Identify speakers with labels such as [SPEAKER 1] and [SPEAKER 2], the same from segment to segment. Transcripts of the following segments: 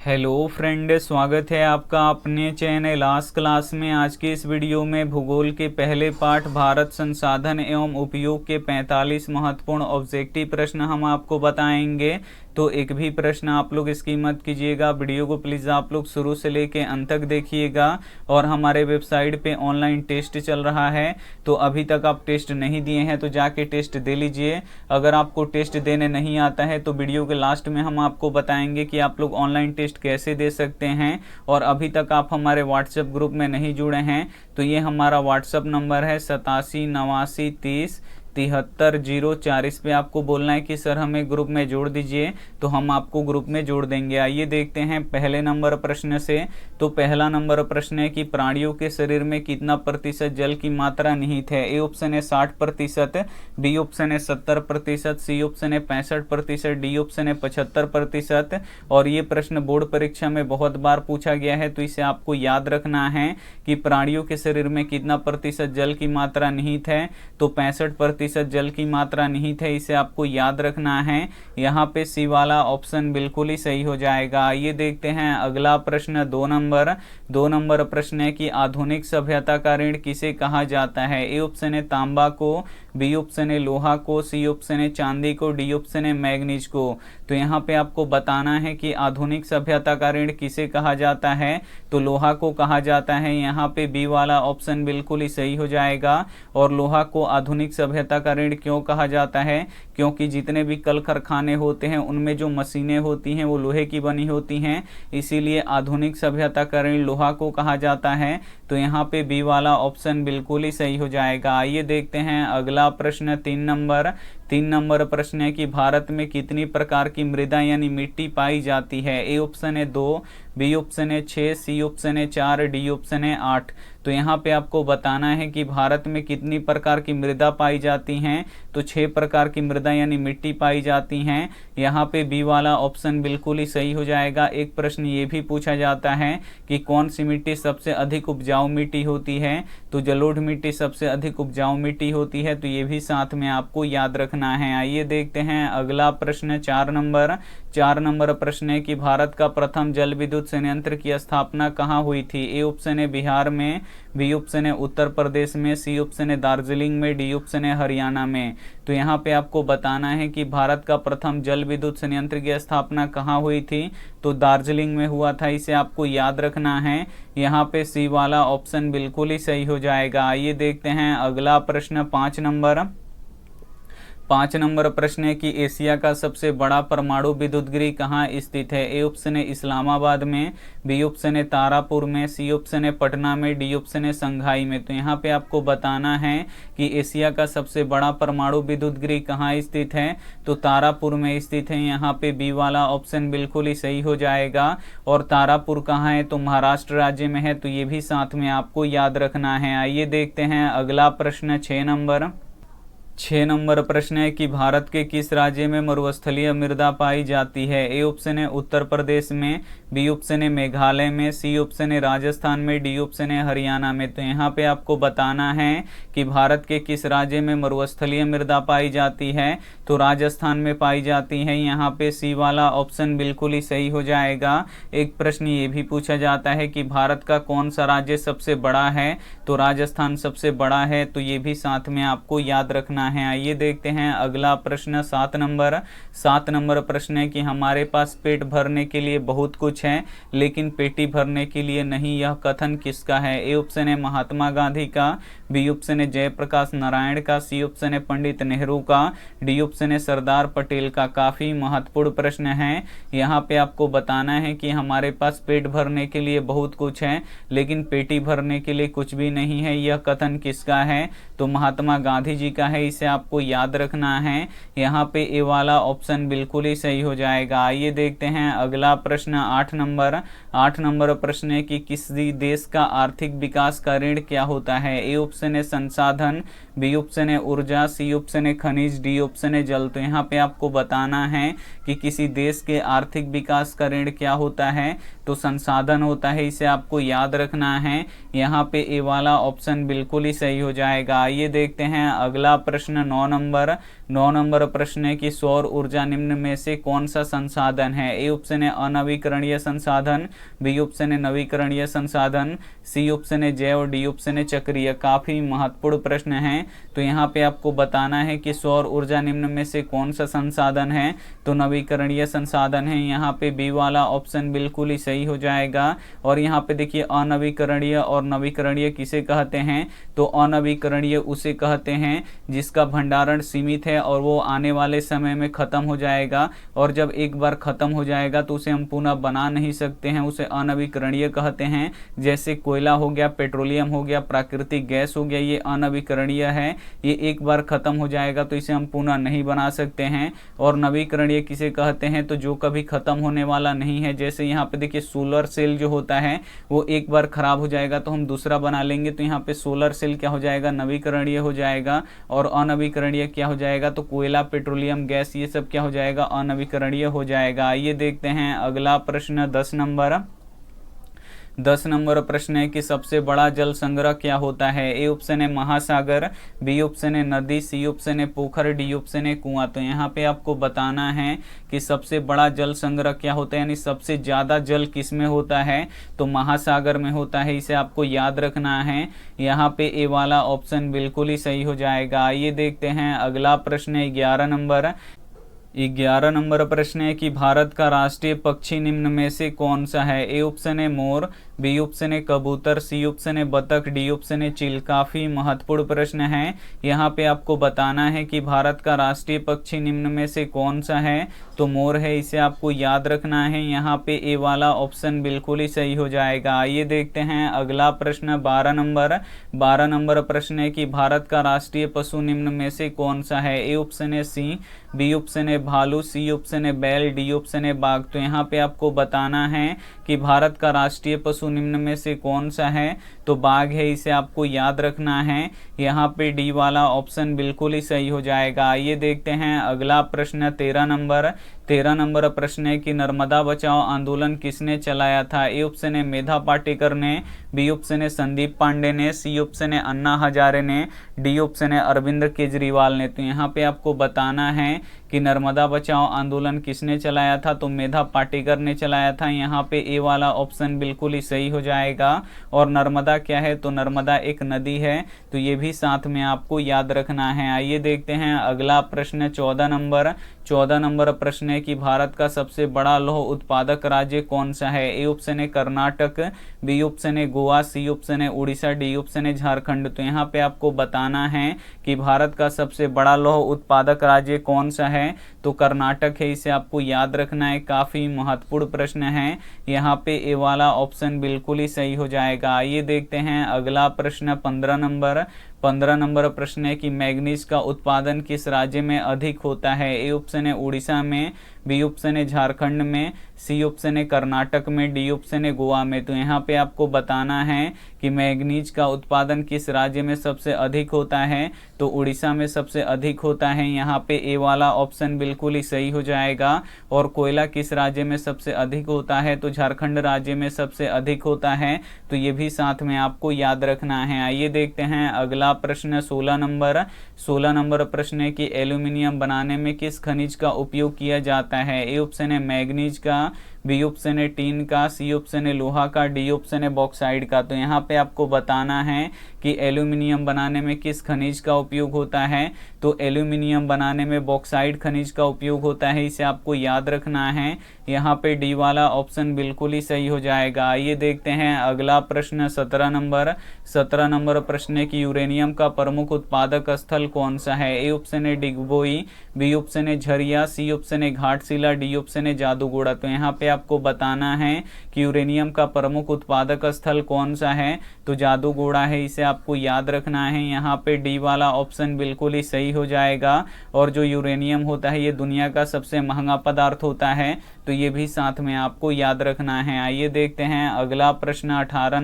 [SPEAKER 1] Hello friend, स्वागत है आपका अपने चैनल आज क्लास में। आज के इस वीडियो में भूगोल के पहले पाठ भारत संसाधन एवं उपयोग के 45 महत्वपूर्ण ऑब्जेक्टिव प्रश्न हम आपको बताएंगे। तो एक भी प्रश्न आप लोग इसकी मत कीजिएगा। वीडियो को प्लीज़ आप लोग शुरू से लेके अंत तक देखिएगा। और हमारे वेबसाइट पे ऑनलाइन टेस्ट चल रहा है, तो अभी तक आप टेस्ट नहीं दिए हैं तो जाके टेस्ट दे लीजिए। अगर आपको टेस्ट देने नहीं आता है तो वीडियो के लास्ट में हम आपको बताएंगे कि आप लोग ऑनलाइन टेस्ट कैसे दे सकते हैं। और अभी तक आप हमारे व्हाट्सएप ग्रुप में नहीं जुड़े हैं तो ये हमारा व्हाट्सएप नंबर है 8789307304। इस पे आपको बोलना है कि सर हमें ग्रुप में जोड़ दीजिए, तो हम आपको ग्रुप में जोड़ देंगे। आइए देखते हैं पहले नंबर प्रश्न से। तो पहला नंबर प्रश्न है कि प्राणियों के शरीर में कितना प्रतिशत जल की मात्रा निहित है। ए ऑप्शन है 60%, बी ऑप्शन है 70%, सी ऑप्शन है 65%, डी ऑप्शन है 75%। और ये प्रश्न बोर्ड परीक्षा में बहुत बार पूछा गया है, तो इसे आपको याद रखना है कि प्राणियों के शरीर में कितना प्रतिशत जल की मात्रा निहित है। तो 65% जल की मात्रा निहित है, इसे आपको याद रखना है। यहाँ पे सी वाला ऑप्शन बिल्कुल ही सही हो जाएगा। ये देखते हैं अगला प्रश्न, दो नंबर प्रश्न है कि आधुनिक सभ्यता का ऋण किसे कहा जाता है। ए ऑप्शन है तांबा को, बी ऑप्शन है लोहा को, सी ऑप्शन है चांदी को, डी ऑप्शन है मैग्नीज को। तो यहाँ पे आपको बताना है कि आधुनिक सभ्यता का ऋण किसे कहा जाता है। तो लोहा को कहा जाता है। यहाँ पे बी वाला ऑप्शन बिल्कुल ही सही हो जाएगा। और लोहा को आधुनिक सभ्यता का ऋण क्यों कहा जाता है, क्योंकि जितने भी कल कारखाने होते हैं उनमें जो मशीनें होती हैं वो लोहे की बनी होती हैं, इसीलिए आधुनिक सभ्यता का ऋण लोहा को कहा जाता है। तो यहाँ पे बी वाला ऑप्शन बिल्कुल ही सही हो जाएगा। आइए देखते हैं अगला प्रश्न, 3 नंबर प्रश्न है कि भारत में कितनी प्रकार की मृदा यानी मिट्टी पाई जाती है। ए ऑप्शन है 2, बी ऑप्शन है 6, सी ऑप्शन है 4, डी ऑप्शन है 8। तो यहाँ पे आपको बताना है कि भारत में कितनी प्रकार की मृदा पाई जाती हैं। तो 6 प्रकार की मृदा यानी मिट्टी पाई जाती हैं। यहाँ पे बी वाला ऑप्शन बिल्कुल ही सही हो जाएगा। एक प्रश्न ये भी पूछा जाता है कि कौन सी मिट्टी सबसे अधिक उपजाऊ मिट्टी होती है। तो जलोढ़ मिट्टी सबसे अधिक उपजाऊ मिट्टी होती है, तो ये भी साथ में आपको याद रखना है। आइए देखते हैं अगला प्रश्न, 4 नंबर प्रश्न है कि भारत का प्रथम जल विद्युत संयंत्र की स्थापना कहाँ हुई थी। ए ऑप्शन है बिहार में, बी ऑप्शन है उत्तर प्रदेश में, सी ऑप्शन है दार्जिलिंग में, डी ऑप्शन है हरियाणा में। तो यहाँ पे आपको बताना है कि भारत का प्रथम जल विद्युत संयंत्र की स्थापना कहाँ हुई थी। तो दार्जिलिंग में हुआ था, इसे आपको याद रखना है। यहाँ पे सी वाला ऑप्शन बिल्कुल ही सही हो जाएगा। आइए देखते हैं अगला प्रश्न, 5 नंबर प्रश्न है कि एशिया का सबसे बड़ा परमाणु विद्युत गृह कहाँ स्थित है। ए ऑप्शन है इस्लामाबाद में, बी ऑप्शन है तारापुर में, सी ऑप्शन है पटना में, डी ऑप्शन है संघाई में। तो यहाँ पे आपको बताना है कि एशिया का सबसे बड़ा परमाणु विद्युत गृह कहाँ स्थित है। तो तारापुर में स्थित है। यहाँ पे बी वाला ऑप्शन बिल्कुल ही सही हो जाएगा। और तारापुर कहाँ है, तो महाराष्ट्र राज्य में है, तो ये भी साथ में आपको याद रखना है। आइए देखते हैं अगला प्रश्न, 6 नंबर प्रश्न है कि भारत के किस राज्य में मरुस्थलीय मृदा पाई जाती है। ए ऑप्शन है उत्तर प्रदेश में, बी ऑप्शन है मेघालय में, सी ऑप्शन है राजस्थान में, डी ऑप्शन है हरियाणा में। तो यहाँ पे आपको बताना है कि भारत के किस राज्य में मरुस्थलीय मृदा पाई जाती है। तो राजस्थान में पाई जाती है। यहाँ पे सी वाला ऑप्शन बिल्कुल ही सही हो जाएगा। एक प्रश्न ये भी पूछा जाता है कि भारत का कौन सा राज्य सबसे बड़ा है। तो राजस्थान सबसे बड़ा है, तो ये भी साथ में आपको याद रखना है। आइए देखते हैं अगला प्रश्न, 7 नंबर प्रश्न है कि हमारे पास पेट भरने के लिए बहुत कुछ है लेकिन पेटी भरने के लिए नहीं, यह कथन किसका है। ए ऑप्शन है महात्मा गांधी का, बी ऑप्शन है जयप्रकाश नारायण का, सी ऑप्शन है पंडित नेहरू का, डी ऑप्शन है सरदार पटेल का। काफी महत्वपूर्ण प्रश्न है। यहाँ पे आपको बताना है कि हमारे पास पेट भरने के लिए बहुत कुछ है लेकिन पेटी भरने के लिए कुछ भी नहीं है, यह कथन किसका है। तो महात्मा गांधी जी का है, इसे आपको याद रखना है। यहाँ पे ए वाला ऑप्शन बिल्कुल ही सही हो जाएगा। आइए देखते हैं अगला प्रश्न, 8 नंबर प्रश्न है कि किसी देश का आर्थिक विकास का ऋण क्या होता है। ए ऑप्शन है संसाधन, बी ऑप्शन है ऊर्जा, सी ऑप्शन है खनिज, डी ऑप्शन है जल। तो यहाँ पे आपको बताना है कि किसी देश के आर्थिक विकास का ऋण क्या होता है। तो संसाधन होता है, इसे आपको याद रखना है। यहाँ पे ए वाला ऑप्शन बिल्कुल ही सही हो जाएगा। आइए देखते हैं अगला प्रश्न, प्रश्न 9 नंबर प्रश्न है कि सौर ऊर्जा निम्न में से कौन सा संसाधन है। ए ऑप्शन है अनवीकरणीय संसाधन, बी ऑप्शन है नवीकरणीय संसाधन, सी ऑप्शन है जैव, डी ऑप्शन है चक्रीय। काफी महत्वपूर्ण प्रश्न है। तो यहाँ पे आपको बताना है कि सौर ऊर्जा निम्न में से कौन सा संसाधन है, तो नवीकरणीय संसाधन है। यहाँ पे बी वाला ऑप्शन बिल्कुल ही सही हो जाएगा। और यहाँ पे देखिए अनवीकरणीय और नवीकरणीय किसे कहते हैं, तो अनवीकरणीय उसे कहते हैं जिसका भंडारण सीमित है और वो आने वाले समय में खत्म हो जाएगा, और जब एक बार खत्म हो जाएगा तो उसे हम पुनः बना नहीं सकते हैं, उसे अनवीकरणीय कहते हैं। जैसे कोयला हो गया, पेट्रोलियम हो गया, प्राकृतिक गैस हो गया, ये अनवीकरणीय है, ये एक बार खत्म हो जाएगा तो इसे हम पुनः नहीं बना सकते हैं। और नवीकरणीय किसे कहते हैं, तो जो कभी खत्म होने वाला नहीं है। जैसे यहाँ पे देखिए सोलर सेल जो होता है वो एक बार खराब हो जाएगा तो हम दूसरा बना लेंगे, तो यहाँ पे सोलर सेल क्या हो जाएगा, नवीकरणीय हो जाएगा। और अनवीकरणीय क्या हो जाएगा, तो कोयला, पेट्रोलियम, गैस, ये सब क्या हो जाएगा, अनवीकरणीय हो जाएगा। आइए देखते हैं अगला प्रश्न 10 नंबर प्रश्न है कि सबसे बड़ा जल संग्रह क्या होता है। ए ऑप्शन है महासागर, बी ऑप्शन है नदी, सी ऑप्शन है पोखर, डी ऑप्शन है कुआं। तो यहाँ पे आपको बताना है कि सबसे बड़ा जल संग्रह क्या होता है, यानी सबसे ज्यादा जल किस में होता है, तो महासागर में होता है। इसे आपको याद रखना है। यहाँ पे ए वाला ऑप्शन बिल्कुल ही सही हो जाएगा। आइए देखते हैं अगला प्रश्न है 11 नंबर प्रश्न है कि भारत का राष्ट्रीय पक्षी निम्न में से कौन सा है। ए ऑप्शन है मोर, बी ऑप्शन है कबूतर, सी ऑप्शन है बतख, डी ऑप्शन है चील। काफी महत्वपूर्ण प्रश्न है। यहाँ पे आपको बताना है कि भारत का राष्ट्रीय पक्षी निम्न में से कौन सा है, तो मोर है, इसे आपको याद रखना है। यहाँ पे ए वाला ऑप्शन बिल्कुल ही सही हो जाएगा। आइए देखते हैं अगला प्रश्न 12 नंबर प्रश्न है कि भारत का राष्ट्रीय पशु निम्न में से कौन सा है। ए ऑप्शन है सिंह, बी ऑप्शन है भालू, सी ऑप्शन है बैल, डी ऑप्शन है बाघ। तो यहाँ पे आपको बताना है कि भारत का राष्ट्रीय पशु निम्न में से कौन सा है, तो बाघ है, इसे आपको याद रखना है। यहाँ पे डी वाला ऑप्शन बिल्कुल ही सही हो जाएगा। आइए देखते हैं अगला प्रश्न 13 नंबर प्रश्न है कि नर्मदा बचाओ आंदोलन किसने चलाया था। ए ऑप्शन है मेधा पाटेकर ने, बी ऑप्शन है संदीप पांडे ने, सी ऑप्शन है अन्ना हजारे ने, डी ऑप्शन है अरविंद केजरीवाल ने। तो यहाँ पे आपको बताना है कि नर्मदा बचाओ आंदोलन किसने चलाया था, तो मेधा पाटेकर ने चलाया था। यहाँ पे ए वाला ऑप्शन बिल्कुल ही सही हो जाएगा। और नर्मदा क्या है, तो नर्मदा एक नदी है, तो ये भी साथ में आपको याद रखना है। आइए देखते हैं अगला प्रश्न 14 नंबर प्रश्न है कि भारत का सबसे बड़ा लौह उत्पादक राज्य कौन सा है। ए ऑप्शन है कर्नाटक, बी ऑप्शन है गोवा, सी ऑप्शन है उड़ीसा, डी ऑप्शन है झारखंड। तो यहाँ पे आपको बताना है कि भारत का सबसे बड़ा लौह उत्पादक राज्य कौन सा है, तो कर्नाटक है, इसे आपको याद रखना है। काफी महत्वपूर्ण प्रश्न है। यहाँ पे ए वाला ऑप्शन बिल्कुल ही सही हो जाएगा। आइए देखते हैं अगला प्रश्न 15 नंबर प्रश्न है कि मैग्नीज का उत्पादन किस राज्य में अधिक होता है। ए ऑप्शन है उड़ीसा में, बी ऑप्शन है झारखंड में, सी ऑप्शन है कर्नाटक में, डी ऑप्शन है गोवा में। तो यहाँ पे आपको बताना है कि मैग्नीज का उत्पादन किस राज्य में सबसे अधिक होता है, तो उड़ीसा में सबसे अधिक होता है। यहाँ पे ए वाला ऑप्शन बिल्कुल ही सही हो जाएगा। और कोयला किस राज्य में सबसे अधिक होता है, तो झारखंड राज्य में सबसे अधिक होता है। तो ये भी साथ में आपको याद रखना है। आइए देखते हैं अगला प्रश्न 16 नंबर प्रश्न है कि एल्यूमिनियम बनाने में किस खनिज का उपयोग किया जाता है। ए ऑप्शन है मैग्नीज का, बी ऑप्शन है टीन का, सी ऑप्शन है लोहा का, डी ऑप्शन है बॉक्साइड का। तो यहाँ पे आपको बताना है कि एल्यूमिनियम बनाने में किस खनिज का उपयोग होता है, तो एल्यूमिनियम बनाने में बॉक्साइड खनिज का उपयोग होता है, इसे आपको याद रखना है। यहाँ पे डी वाला ऑप्शन बिल्कुल ही सही हो जाएगा। आइए देखते हैं अगला प्रश्न 17 नंबर प्रश्न है कि यूरेनियम का प्रमुख उत्पादक स्थल कौन सा है। ए ऑप्शन है डिगबोई, बी ऑप्शन है झरिया, सी ऑप्शन है घाटशिला, डी ऑप्शन है जादूगोड़ा। तो यहाँ पे आपको बताना है कि यूरेनियम का प्रमुख उत्पादक स्थल कौन सा है, तो जादूगोड़ा है, इसे आपको याद रखना है। यहाँ पे डी वाला ऑप्शन बिल्कुल ही सही हो जाएगा। और जो यूरेनियम होता है ये दुनिया का सबसे महंगा पदार्थ होता है, तो ये भी साथ में आपको याद रखना है। आइए देखते हैं अगला प्रश्न 18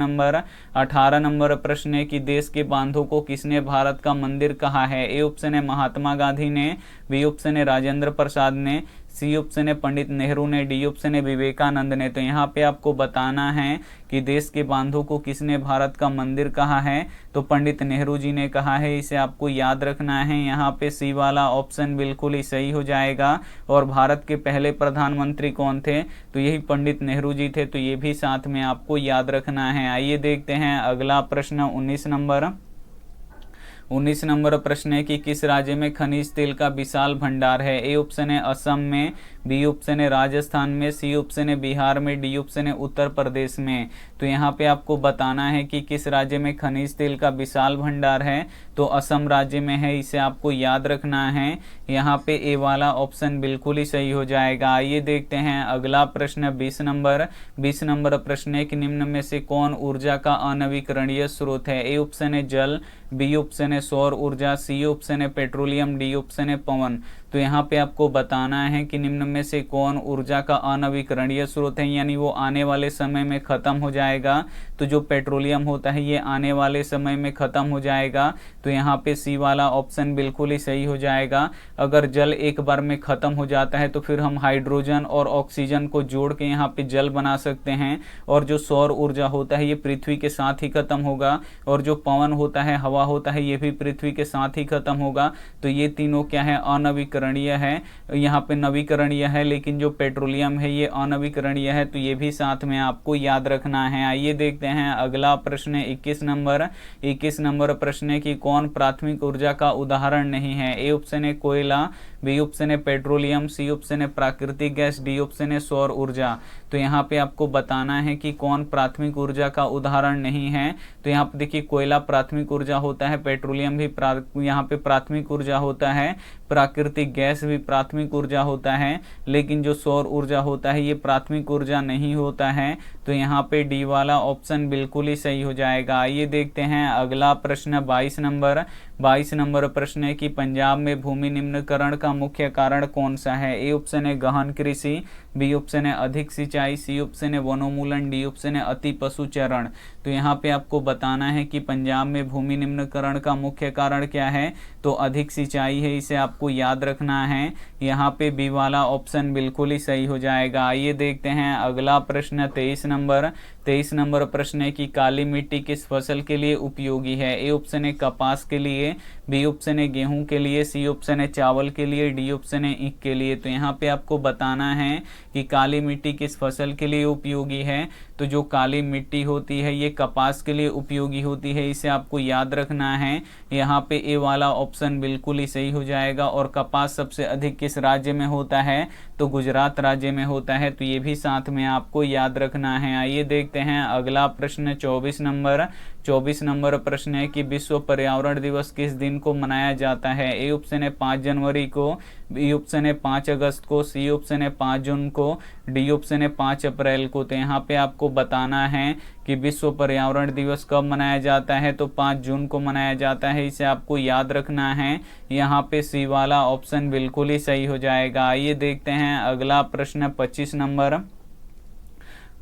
[SPEAKER 1] नंबर प्रश्न है कि देश के बांधों को किसने भारत का मंदिर कहा है। ए ऑप्शन है महात्मा गांधी ने, बी ऑप्शन है राजेंद्र प्रसाद ने, सी ऑप्शन है पंडित नेहरू ने, डी ऑप्शन है विवेकानंद ने। तो यहाँ पे आपको बताना है कि देश के बांधों को किसने भारत का मंदिर कहा है, तो पंडित नेहरू जी ने कहा है। इसे आपको याद रखना है। यहाँ पे सी वाला ऑप्शन बिल्कुल ही सही हो जाएगा। और भारत के पहले प्रधानमंत्री कौन थे, तो यही पंडित नेहरू जी थे। तो ये भी साथ में आपको याद रखना है। आइए देखते हैं अगला प्रश्न 19 नंबर। 19 नंबर प्रश्न है कि किस राज्य में खनिज तेल का विशाल भंडार है। ए ऑप्शन है असम में, बी ऑप्शन है राजस्थान में, सी ऑप्शन है बिहार में, डी ऑप्शन है उत्तर प्रदेश में। तो यहाँ पे आपको बताना है कि किस राज्य में खनिज तेल का विशाल भंडार है, तो असम राज्य में है। इसे आपको याद रखना है। यहाँ पे ए वाला ऑप्शन बिल्कुल ही सही हो जाएगा। आइए देखते हैं अगला प्रश्न 20 नंबर। 20 नंबर प्रश्न है कि निम्न में से कौन ऊर्जा का अनवीकरणीय स्रोत है। ए ऑप्शन है जल, बी ऑप्शन है सौर ऊर्जा, सी ऑप्शन है पेट्रोलियम, डी ऑप्शन है पवन। तो यहाँ पे आपको बताना है कि निम्न में से कौन ऊर्जा का अनवीकरणीय स्रोत है, यानी वो आने वाले समय में खत्म हो जाएगा। तो जो पेट्रोलियम होता है ये आने वाले समय में खत्म हो जाएगा। तो यहाँ पे सी वाला ऑप्शन बिल्कुल ही सही हो जाएगा। अगर जल एक बार में खत्म हो जाता है तो फिर हम हाइड्रोजन और ऑक्सीजन को जोड़ के यहाँ पे जल बना सकते हैं। और जो सौर ऊर्जा होता है ये पृथ्वी के साथ ही खत्म होगा। और जो पवन होता है, हवा होता है, ये भी पृथ्वी के साथ ही खत्म होगा। तो ये तीनों क्या है, अनवीकरणीय है। यहाँ पे नवीकरणीय है, लेकिन जो पेट्रोलियम है ये अनवीकरणीय है। तो ये भी साथ में आपको याद रखना है। आइए देखते हैं अगला प्रश्न 21 नंबर। 21 नंबर प्रश्न है कि कौन प्राथमिक ऊर्जा का उदाहरण नहीं है। ए ऑप्शन है कोयला, बी ऑप्शन है पेट्रोलियम, सी ऑप्शन है प्राकृतिक गैस, डी ऑप्शन है सौर ऊर्जा। तो यहाँ पे आपको बताना है कि कौन प्राथमिक ऊर्जा का उदाहरण नहीं है। तो यहाँ पे देखिए कोयला प्राथमिक ऊर्जा होता है, पेट्रोलियम भी यहाँ पे प्राथमिक ऊर्जा होता है, प्राकृतिक गैस भी प्राथमिक ऊर्जा होता है, लेकिन जो सौर ऊर्जा होता है ये प्राथमिक ऊर्जा नहीं होता है। तो यहाँ पे डी वाला ऑप्शन बिल्कुल ही सही हो जाएगा। आइए देखते हैं अगला प्रश्न 22 नंबर। 22 नंबर प्रश्न है कि पंजाब में भूमि निम्नीकरण का मुख्य कारण कौन सा है। ए ऑप्शन है गहन कृषि, बी ऑप्शन है अधिक सिंचाई, सी ऑप्शन है वनोन्मूलन, डी ऑप्शन है अति पशुचरण। तो यहाँ पे आपको बताना है कि पंजाब में भूमि निम्नीकरण का मुख्य कारण क्या है, तो अधिक सिंचाई है। इसे आपको याद रखना है। यहाँ पे बी वाला ऑप्शन बिल्कुल ही सही हो जाएगा। आइए देखते हैं अगला प्रश्न 23 नंबर। 23 नंबर प्रश्न है कि काली मिट्टी किस फसल के लिए उपयोगी है। ए ऑप्शन है कपास के लिए, बी ऑप्शन है गेहूं के लिए, सी ऑप्शन है चावल के लिए, डी ऑप्शन है ईख के लिए। तो यहाँ पे आपको बताना है कि काली मिट्टी किस फसल के लिए उपयोगी है। तो जो काली मिट्टी होती है ये कपास के लिए उपयोगी होती है। इसे आपको याद रखना है। यहाँ पे ए वाला ऑप्शन बिल्कुल ही सही हो जाएगा। और कपास सबसे अधिक किस राज्य में होता है, तो गुजरात राज्य में होता है। तो ये भी साथ में आपको याद रखना है। आइए देखते हैं अगला प्रश्न 24 नंबर। 24 नंबर प्रश्न है कि विश्व पर्यावरण दिवस किस दिन को मनाया जाता है। ए ऑप्शन है 5 जनवरी को, बी ऑप्शन है 5 अगस्त को, सी ऑप्शन है 5 जून को, डी ऑप्शन है 5 अप्रैल को। तो यहाँ पे आपको बताना है कि विश्व पर्यावरण दिवस कब मनाया जाता है, तो 5 जून को मनाया जाता है। इसे आपको याद रखना है। यहाँ पे सी वाला ऑप्शन बिल्कुल ही सही हो जाएगा। आइए देखते हैं अगला प्रश्न 25 नंबर।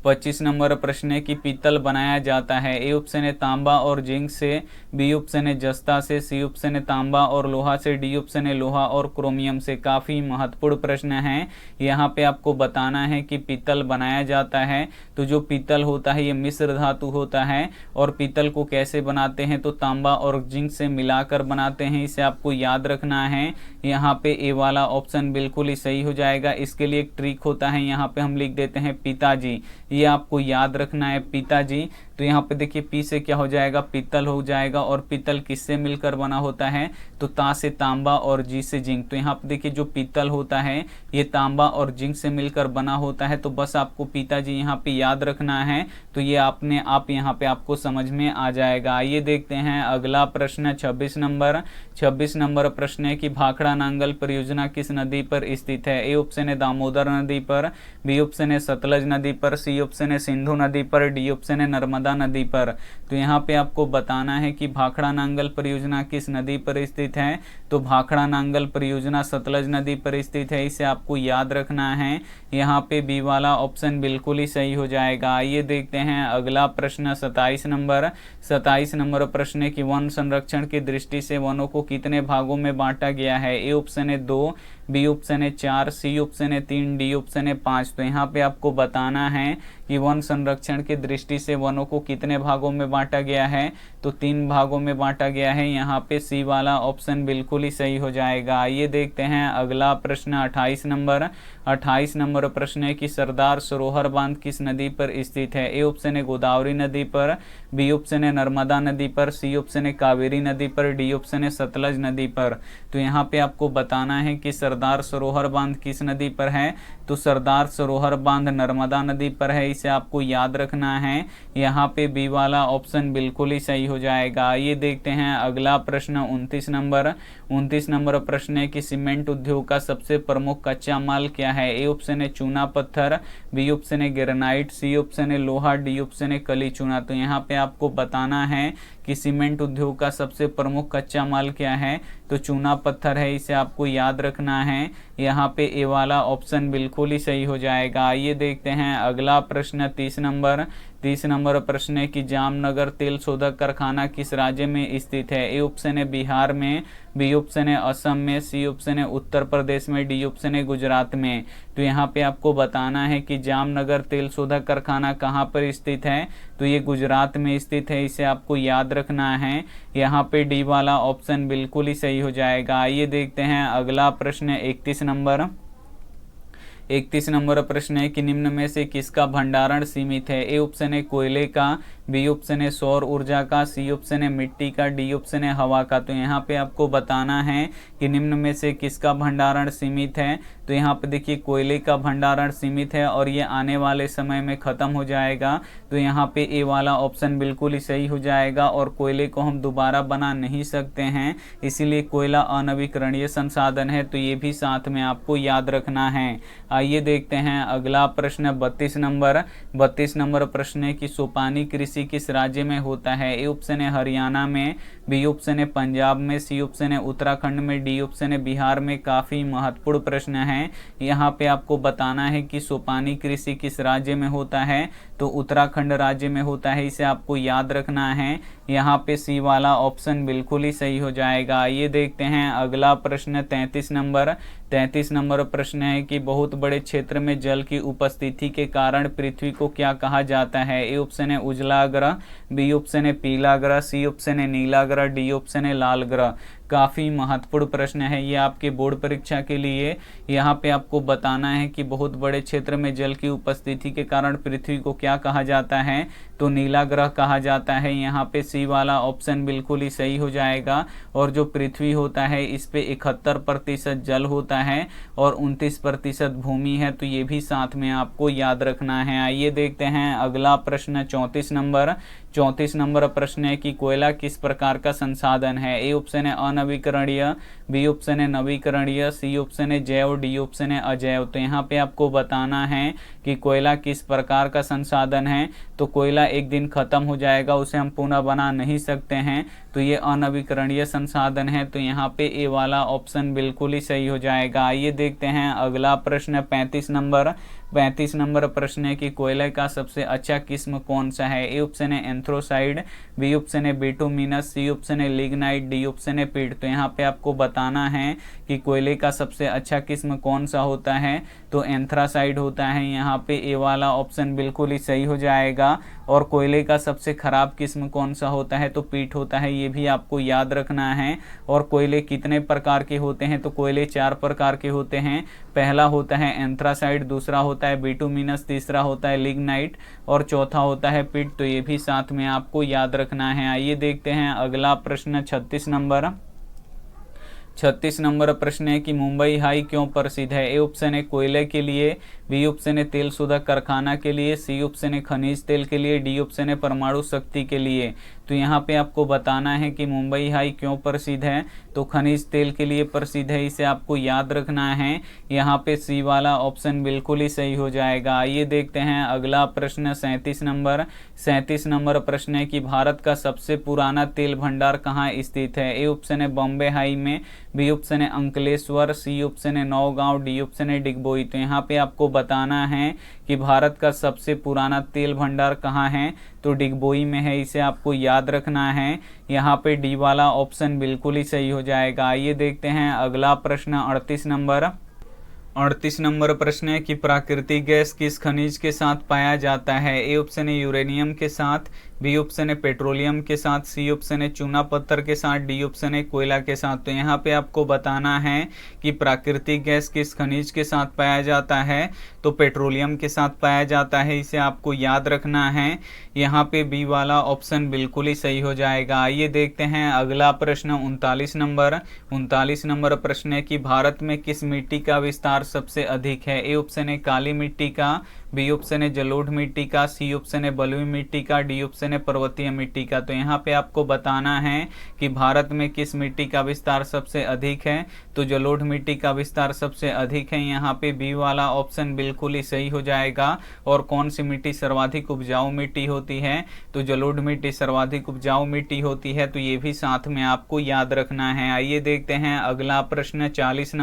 [SPEAKER 1] 25 नंबर प्रश्न है कि पीतल बनाया जाता है। ए ऑप्शन है तांबा और जिंक से, बी ऑप्शन है जस्ता से, सी ऑप्शन है तांबा और लोहा से, डी ऑप्शन है लोहा और क्रोमियम से। काफ़ी महत्वपूर्ण प्रश्न है। यहाँ पे आपको बताना है कि पीतल बनाया जाता है। तो जो पीतल होता है ये मिश्र धातु होता है। और पीतल को कैसे बनाते हैं, तो तांबा और जिंक से मिलाकर बनाते हैं। इसे आपको याद रखना है। यहाँ पे ए वाला ऑप्शन बिल्कुल ही सही हो जाएगा। इसके लिए एक ट्रिक होता है, यहाँ पे हम लिख देते हैं पिताजी। ये आपको याद रखना है, पिताजी। तो यहाँ पे देखिए पी से क्या हो जाएगा, पीतल हो जाएगा। और पीतल किससे मिलकर बना होता है, तो ता से तांबा और जी से जिंक। तो यहाँ पे देखिए जो पीतल होता है ये तांबा और जिंक से मिलकर बना होता है। तो बस आपको पिताजी यहाँ पे याद रखना है। तो ये आपने आप यहाँ पे आपको समझ में आ जाएगा। आइए देखते हैं अगला प्रश्न 26 नंबर। 26 नंबर प्रश्न है कि भाखड़ा नांगल परियोजना किस नदी पर स्थित है। ए ऑप्शन है दामोदर नदी पर, बी ऑप्शन है सतलज नदी पर, सी ऑप्शन है सिंधु नदी पर, डी ऑप्शन है नर्मदा नदी पर। तो यहाँ पे आपको बताना है कि भाखड़ा नांगल परियोजना किस नदी पर स्थित है। तो भाखड़ा नांगल परियोजना सतलज नदी पर स्थित है। इसे आपको याद रखना है। यहाँ पे बी वाला ऑप्शन बिल्कुल ही सही हो जाएगा। आइए देखते हैं अगला प्रश्न 27 नंबर। 27 नंबर प्रश्न है कि वन संरक्षण की दृष्टि से वनों को कितने भागों में बांटा गया है। ए ऑप्शन है 2, बी ऑप्शन है 4, सी ऑप्शन है 3, डी ऑप्शन है 5। तो यहाँ पे आपको बताना है कि वन संरक्षण की दृष्टि से वनों को कितने भागों में बांटा गया है, तो 3 भागों में बांटा गया है। यहाँ पे सी वाला ऑप्शन बिल्कुल ही सही हो जाएगा। आइए देखते हैं अगला प्रश्न 28 नंबर। 28 नंबर प्रश्न है कि सरदार सरोवर बांध किस नदी पर स्थित है। ए ऑप्शन है गोदावरी नदी पर, बी ऑप्शन है नर्मदा नदी पर, सी ऑप्शन है कावेरी नदी पर, डी ऑप्शन है सतलज नदी पर। तो यहाँ पे आपको बताना है कि सरदार सरोवर बांध किस नदी पर है, तो सरदार सरोवर बांध नर्मदा नदी पर है, इसे आपको याद रखना है। यहाँ पे बी वाला ऑप्शन बिल्कुल ही सही हो जाएगा। ये देखते हैं अगला प्रश्न 29 नंबर। 29 नंबर प्रश्न है कि सीमेंट उद्योग का सबसे प्रमुख कच्चा माल क्या है। ए ऑप्शन है चूना पत्थर, बी ऑप्शन है ग्रेनाइट, सी ऑप्शन है लोहा, डी ऑप्शन है कली चूना। तो यहाँ पे आपको बताना है कि सीमेंट उद्योग का सबसे प्रमुख कच्चा माल क्या है, तो चूना पत्थर है, इसे आपको याद रखना है। यहाँ पे ए वाला ऑप्शन बिल्कुल ही सही हो जाएगा। आइए देखते हैं अगला प्रश्न 30 नंबर। 30 नंबर प्रश्न है कि जामनगर तेल शोधक कारखाना किस राज्य में स्थित है। ए ऑप्शन है बिहार में, बी ऑप्शन है असम में, सी ऑप्शन है उत्तर प्रदेश में, डी ऑप्शन है गुजरात में। तो यहाँ पे आपको बताना है कि जामनगर तेल शोधक कारखाना कहाँ पर स्थित है, तो ये गुजरात में स्थित है, इसे आपको याद रखना है। यहाँ पे डी वाला ऑप्शन बिल्कुल ही सही हो जाएगा। आइए देखते हैं अगला प्रश्न 31 नंबर। 31 नंबर प्रश्न है कि निम्न में से किसका भंडारण सीमित है। ए ऑप्शन है कोयले का, बी ऑप्शन है सौर ऊर्जा का, सी ऑप्शन है मिट्टी का, डी ऑप्शन है हवा का। तो यहाँ पे आपको बताना है कि निम्न में से किसका भंडारण सीमित है। तो यहाँ पे देखिए कोयले का भंडारण सीमित है और ये आने वाले समय में खत्म हो जाएगा। तो यहाँ पे ए वाला ऑप्शन बिल्कुल ही सही हो जाएगा और कोयले को हम दोबारा बना नहीं सकते हैं, इसीलिए कोयला अनवीकरणीय संसाधन है, तो ये भी साथ में आपको याद रखना है। आइए देखते हैं अगला प्रश्न 32 नंबर। 32 नंबर प्रश्न है कि सोपानी कृषि किस राज्य में होता है। ए ऑप्शन है हरियाणा में, बी ऑप्शन है पंजाब में, सी ऑप्शन है उत्तराखंड में, डी ऑप्शन है बिहार में। काफी महत्वपूर्ण प्रश्न है। यहाँ पे आपको बताना है कि सोपानी कृषि किस राज्य में होता है, तो उत्तराखंड राज्य में होता है, इसे आपको याद रखना है। यहाँ पे सी वाला ऑप्शन बिल्कुल ही सही हो जाएगा। ये देखते हैं अगला प्रश्न 33 नंबर। 33 नंबर प्रश्न है कि बहुत बड़े क्षेत्र में जल की उपस्थिति के कारण पृथ्वी को क्या कहा जाता है। ए ऑप्शन है उजला ग्रह, बी ऑप्शन है पीला ग्रह, सी ऑप्शन है नीला ग्रह, डी ऑप्शन है लाल ग्रह। काफ़ी महत्वपूर्ण प्रश्न है ये आपके बोर्ड परीक्षा के लिए। यहाँ पे आपको बताना है कि बहुत बड़े क्षेत्र में जल की उपस्थिति के कारण पृथ्वी को क्या कहा जाता है, तो नीला ग्रह कहा जाता है। यहाँ पे सी वाला ऑप्शन बिल्कुल ही सही हो जाएगा। और जो पृथ्वी होता है इस पे 71% जल होता है और 29% भूमि है, तो ये भी साथ में आपको याद रखना है। आइए देखते हैं अगला प्रश्न 34 नंबर। 34 नंबर प्रश्न है कि कोयला किस प्रकार का संसाधन है। ए ऑप्शन है अनवीकरणीय, बी ऑप्शन है नवीकरणीय, सी ऑप्शन है जैव, डी ऑप्शन है अजैव। तो यहाँ पे आपको बताना है कि कोयला किस प्रकार का संसाधन है। तो कोयला एक दिन खत्म हो जाएगा, उसे हम पुनः बना नहीं सकते हैं, तो ये अनवीकरणीय संसाधन है। तो यहाँ पे ए वाला ऑप्शन बिल्कुल ही सही हो जाएगा। आइए देखते हैं अगला प्रश्न 35 नंबर। 35 नंबर प्रश्न है कि कोयले का सबसे अच्छा किस्म कौन सा है। ए ऑप्शन है एंथ्रोसाइड, बी ऑप्शन है बिटुमिनस, सी ऑप्शन है लिग्नाइट, डी ऑप्शन है पीट। तो यहाँ पे आपको बताना है कि कोयले का सबसे अच्छा किस्म कौन सा होता है, तो एंथ्रासाइड होता है। यहाँ पे ए वाला ऑप्शन बिल्कुल ही सही हो जाएगा। और कोयले का सबसे खराब किस्म कौन सा होता है, तो पीट होता है, ये भी आपको याद रखना है। और कोयले कितने प्रकार के होते हैं, तो कोयले 4 प्रकार के होते हैं। पहला होता है एंथ्रासाइड, दूसरा होता है बिटुमिनस, तीसरा होता है लिग्नाइट और चौथा होता है पिट। तो ये भी साथ में आपको याद रखना है। आइए देखते हैं अगला प्रश्न 36 नंबर। 36 नंबर प्रश्न है कि मुंबई हाई क्यों प्रसिद्ध है। ए ऑप्शन है कोयले के लिए, बी ऑप्शन है तेल शोधक कारखाना के लिए, सी ऑप्शन है खनिज तेल के लिए, डी ऑप्शन है परमाणु शक्ति के लिए। तो यहाँ पे आपको बताना है कि मुंबई हाई क्यों प्रसिद्ध है, तो खनिज तेल के लिए प्रसिद्ध है, इसे आपको याद रखना है। यहाँ पे सी वाला ऑप्शन बिल्कुल ही सही हो जाएगा। आइए देखते हैं अगला प्रश्न 37 नंबर। 37 नंबर प्रश्न है कि भारत का सबसे पुराना तेल भंडार कहाँ स्थित है। ए ऑप्शन है बॉम्बे हाई में, बी ऑप्शन है अंकलेश्वर, सी ऑप्शन है नौगांव, डी ऑप्शन है डिगबोई। तो यहाँ पे आपको बताना है कि भारत का सबसे पुराना तेल भंडार कहाँ है, तो डिगबोई में है, इसे आपको याद रखना है। यहाँ पे डी वाला ऑप्शन बिल्कुल ही सही हो जाएगा। आइए देखते हैं अगला प्रश्न 38 नंबर प्रश्न है कि प्राकृतिक गैस किस खनिज के साथ पाया जाता है। ए ऑप्शन है यूरेनियम के साथ, बी ऑप्शन है पेट्रोलियम के साथ, सी ऑप्शन है चूना पत्थर के साथ, डी ऑप्शन है कोयला के साथ। तो यहाँ पे आपको बताना है कि प्राकृतिक गैस किस खनिज के साथ पाया जाता है, तो पेट्रोलियम के साथ पाया जाता है, इसे आपको याद रखना है। यहाँ पे बी वाला ऑप्शन बिल्कुल ही सही हो जाएगा। आइए देखते हैं अगला प्रश्न 39 नंबर प्रश्न है कि भारत में किस मिट्टी का विस्तार सबसे अधिक है। ए ऑप्शन है काली मिट्टी का, बी ऑप्शन है जलोढ़ मिट्टी का, सी ऑप्शन है बलुई मिट्टी का, डी ऑप्शन है पर्वतीय मिट्टी का। तो यहाँ पे आपको बताना है कि भारत में किस मिट्टी का विस्तार सबसे अधिक है, तो जलोढ़ मिट्टी का विस्तार सबसे अधिक है। यहाँ पे बी वाला ऑप्शन बिल्कुल ही सही हो जाएगा। और कौन सी मिट्टी सर्वाधिक उपजाऊ मिट्टी होती है, तो जलोढ़ मिट्टी सर्वाधिक उपजाऊ मिट्टी होती है। तो ये भी साथ में आपको याद रखना है। आइए देखते हैं अगला प्रश्न 40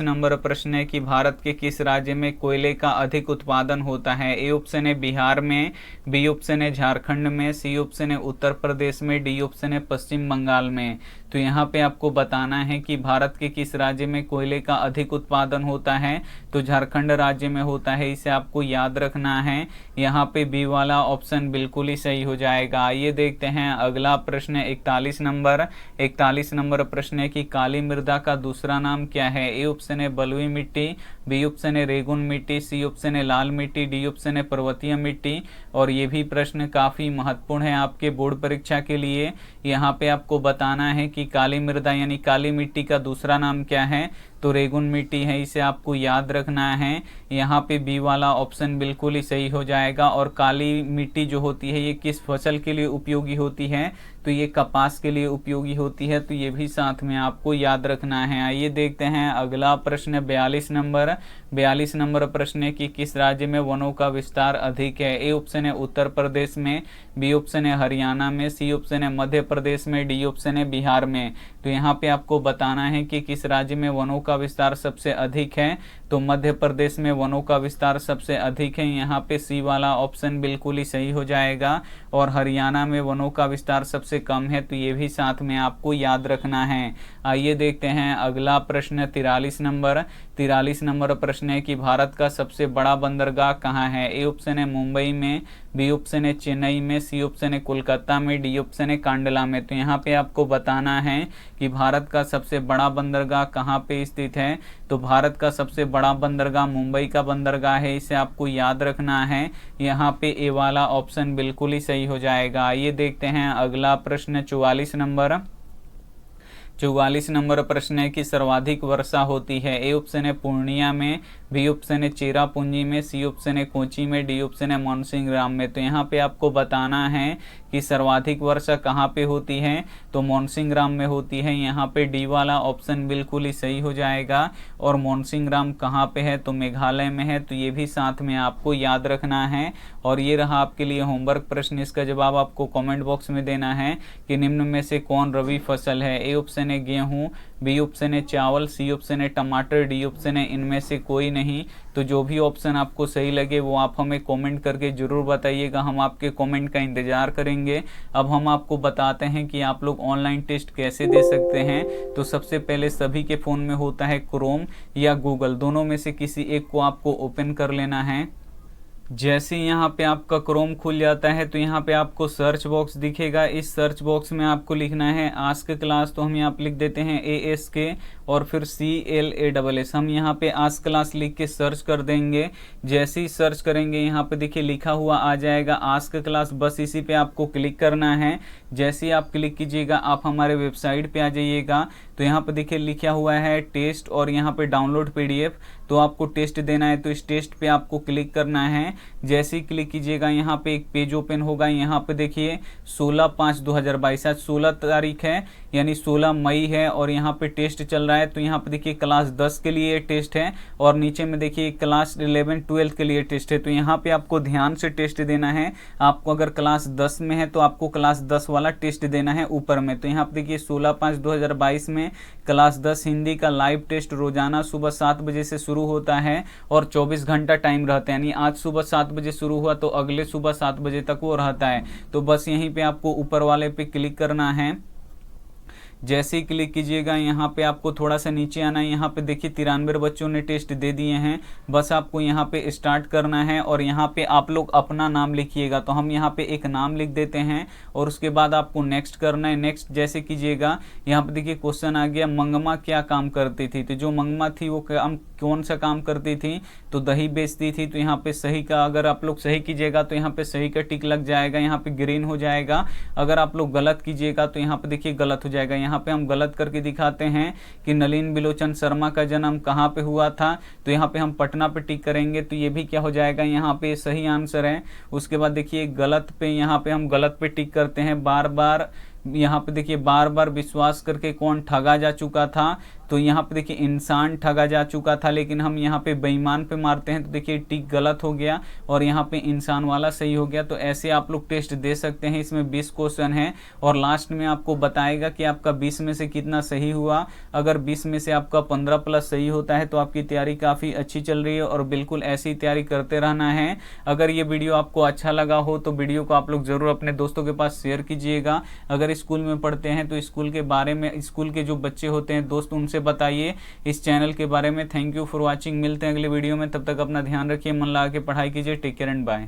[SPEAKER 1] नंबर प्रश्न है कि भारत के किस राज्य में कोयले का अधिक उत्पादन होता है। ए ऑप्शन है बिहार में, बी ऑप्शन है झारखंड में, सी ऑप्शन है उत्तर प्रदेश में, डी ऑप्शन है पश्चिम बंगाल में। तो यहाँ पे आपको बताना है कि भारत के किस राज्य में कोयले का अधिक उत्पादन होता है, तो झारखंड राज्य में होता है, इसे आपको याद रखना है। यहाँ पे बी वाला ऑप्शन बिल्कुल ही सही हो जाएगा। आइए देखते हैं अगला प्रश्न 41 नंबर प्रश्न है कि काली मृदा का दूसरा नाम क्या है। ए ऑप्शन है बलुई मिट्टी, बी ऑप्शन है रेगुन मिट्टी, सी ऑप्शन है लाल मिट्टी, डी ऑप्शन है पर्वतीय मिट्टी। और ये भी प्रश्न काफी महत्वपूर्ण है आपके बोर्ड परीक्षा के लिए। यहाँ पे आपको बताना है कि काली मृदा यानी काली मिट्टी का दूसरा नाम क्या है, तो रेगुन मिट्टी है, इसे आपको याद रखना है। यहाँ पे बी वाला ऑप्शन बिल्कुल ही सही हो जाएगा। और काली मिट्टी जो होती है ये किस फसल के लिए उपयोगी होती है, तो ये कपास के लिए उपयोगी होती है। तो ये भी साथ में आपको याद रखना है। आइए देखते हैं अगला प्रश्न 42 नंबर प्रश्न है कि किस राज्य में वनों का विस्तार अधिक है। ए ऑप्शन है उत्तर प्रदेश में, बी ऑप्शन है हरियाणा में, सी ऑप्शन है मध्य प्रदेश में, डी ऑप्शन है बिहार में। तो यहाँ पे आपको बताना है कि किस राज्य में वनों का विस्तार सबसे अधिक है, तो मध्य प्रदेश में वनों का विस्तार सबसे अधिक है। यहाँ पे सी वाला ऑप्शन बिल्कुल ही सही हो जाएगा। और हरियाणा में वनों का विस्तार सबसे कम है, तो ये भी साथ में आपको याद रखना है। आइए देखते हैं अगला प्रश्न 43 नंबर प्रश्न है कि भारत का सबसे बड़ा बंदरगाह कहाँ है। ए ऑप्शन है मुंबई में, बी ऑप्शन है चेन्नई में, सी ऑप्शन है कोलकाता में, डी ऑप्शन है कांडला में। तो यहाँ पे आपको बताना है कि भारत का सबसे बड़ा बंदरगाह कहाँ पे स्थित है, तो भारत का सबसे बड़ा बंदरगाह मुंबई का बंदरगाह है, इसे आपको याद रखना है। यहाँ पे ए वाला ऑप्शन बिल्कुल ही सही हो जाएगा। आइए देखते हैं अगला प्रश्न 44 नंबर प्रश्न है कि सर्वाधिक वर्षा होती है। ए ऑप्शन है पूर्णिया में, बी ऑप्शन है चेरापूंजी में, सी ऑप्शन है कोची में, डी ऑप्शन है मानसिंहग्राम में। तो यहाँ पे आपको बताना है कि सर्वाधिक वर्षा कहाँ पे होती है, तो मानसिंहग्राम में होती है। यहाँ पे डी वाला ऑप्शन बिल्कुल ही सही हो जाएगा। और मानसिंहग्राम कहाँ पे है, तो मेघालय में है। तो ये भी साथ में आपको याद रखना है। और ये रहा आपके लिए होमवर्क प्रश्न, इसका जवाब आपको कमेंट बॉक्स में देना है कि निम्न में से कौन रबी फसल है। ए ऑप्शन है गेहूं, बी ऑप्शन है चावल, सी ऑप्शन है टमाटर, डी ऑप्शन है इनमें से कोई नहीं। तो जो भी ऑप्शन आपको सही लगे वो आप हमें कमेंट करके जरूर बताइएगा, हम आपके कमेंट का इंतजार करेंगे। अब हम आपको बताते हैं कि आप लोग ऑनलाइन टेस्ट कैसे दे सकते हैं। तो सबसे पहले सभी के फ़ोन में होता है क्रोम या गूगल, दोनों में से किसी एक को आपको ओपन कर लेना है। जैसे यहाँ पे आपका क्रोम खुल जाता है तो यहाँ पे आपको सर्च बॉक्स दिखेगा। इस सर्च बॉक्स में आपको लिखना है आस्क क्लास, तो हम यहाँ पे लिख देते हैं ASK और फिर CLASS। हम यहाँ पे आस्क क्लास लिख के सर्च कर देंगे। जैसे ही सर्च करेंगे यहाँ पे देखिए लिखा हुआ आ जाएगा आस्क क्लास, बस इसी पे आपको क्लिक करना है। जैसे ही आप क्लिक कीजिएगा आप हमारे वेबसाइट पे आ जाइएगा। तो यहाँ पे देखिए लिखा हुआ है टेस्ट और यहाँ पे डाउनलोड PDF, तो आपको टेस्ट देना है। तो इस टेस्ट पे आपको क्लिक करना है। जैसे ही क्लिक कीजिएगा यहाँ पे एक पेज ओपन होगा। यहाँ पे देखिए 16/5/2022, आज 16 तारीख है यानी 16 मई है और यहाँ पे टेस्ट चल रहा है। तो यहाँ पे देखिए क्लास 10 के लिए टेस्ट है और नीचे में देखिए क्लास 11-12 के लिए टेस्ट है। तो यहाँ पे आपको ध्यान से टेस्ट देना है। आपको अगर क्लास 10 में है तो आपको क्लास 10 वाला टेस्ट देना है ऊपर में। तो यहाँ पे देखिए 16/5/2022 में में क्लास 10 हिंदी का लाइव टेस्ट रोजाना सुबह 7 बजे से शुरू होता है और 24 घंटा टाइम रहता है, यानी आज सुबह 7 बजे शुरू हुआ तो अगले सुबह 7 बजे तक वो रहता है। तो बस यहीं पे आपको ऊपर वाले पे क्लिक करना है। जैसे ही क्लिक कीजिएगा यहाँ पे आपको थोड़ा सा नीचे आना है। यहाँ पे देखिए 93 बच्चों ने टेस्ट दे दिए हैं। बस आपको यहाँ पे स्टार्ट करना है और यहाँ पे आप लोग अपना नाम लिखिएगा। तो हम यहाँ पे एक नाम लिख देते हैं और उसके बाद आपको नेक्स्ट करना है। नेक्स्ट जैसे कीजिएगा, यहाँ पे देखिए क्वेश्चन आ गया, मंगमा क्या काम करती थी। तो जो मंगमा थी वो कौन सा काम करती थी, तो दही बेचती थी। तो यहाँ पे सही का, अगर आप लोग सही कीजिएगा तो यहाँ पे सही का टिक लग जाएगा, यहाँ पे ग्रीन हो जाएगा। अगर आप लोग गलत कीजिएगा तो यहाँ पे देखिए गलत हो जाएगा। यहाँ पे हम गलत करके दिखाते हैं कि नलिन बिलोचन शर्मा का जन्म कहाँ पे हुआ था, तो यहाँ पे हम पटना पे टिक करेंगे तो ये भी क्या हो जाएगा, यहाँ पे सही आंसर है। उसके बाद देखिए गलत पे, यहाँ पे हम गलत पे टिक करते हैं। बार बार यहाँ पे देखिए बार बार विश्वास करके कौन ठगा जा चुका था, तो यहाँ पे देखिए इंसान ठगा जा चुका था, लेकिन हम यहाँ पे बेईमान पे मारते हैं तो देखिए टिक गलत हो गया और यहाँ पे इंसान वाला सही हो गया। तो ऐसे आप लोग टेस्ट दे सकते हैं। इसमें 20 क्वेश्चन है और लास्ट में आपको बताएगा कि आपका 20 में से कितना सही हुआ। अगर 20 में से आपका 15 प्लस सही होता है तो आपकी तैयारी काफ़ी अच्छी चल रही है और बिल्कुल ऐसी तैयारी करते रहना है। अगर ये वीडियो आपको अच्छा लगा हो तो वीडियो को आप लोग ज़रूर अपने दोस्तों के पास शेयर कीजिएगा। अगर स्कूल में पढ़ते हैं तो स्कूल के बारे में, स्कूल के जो बच्चे होते हैं दोस्त, उनसे बताइए इस चैनल के बारे में। Thank you for watching. मिलते हैं अगले वीडियो में, तब तक अपना ध्यान रखिए, मन लगा के पढ़ाई कीजिए। Take care and bye.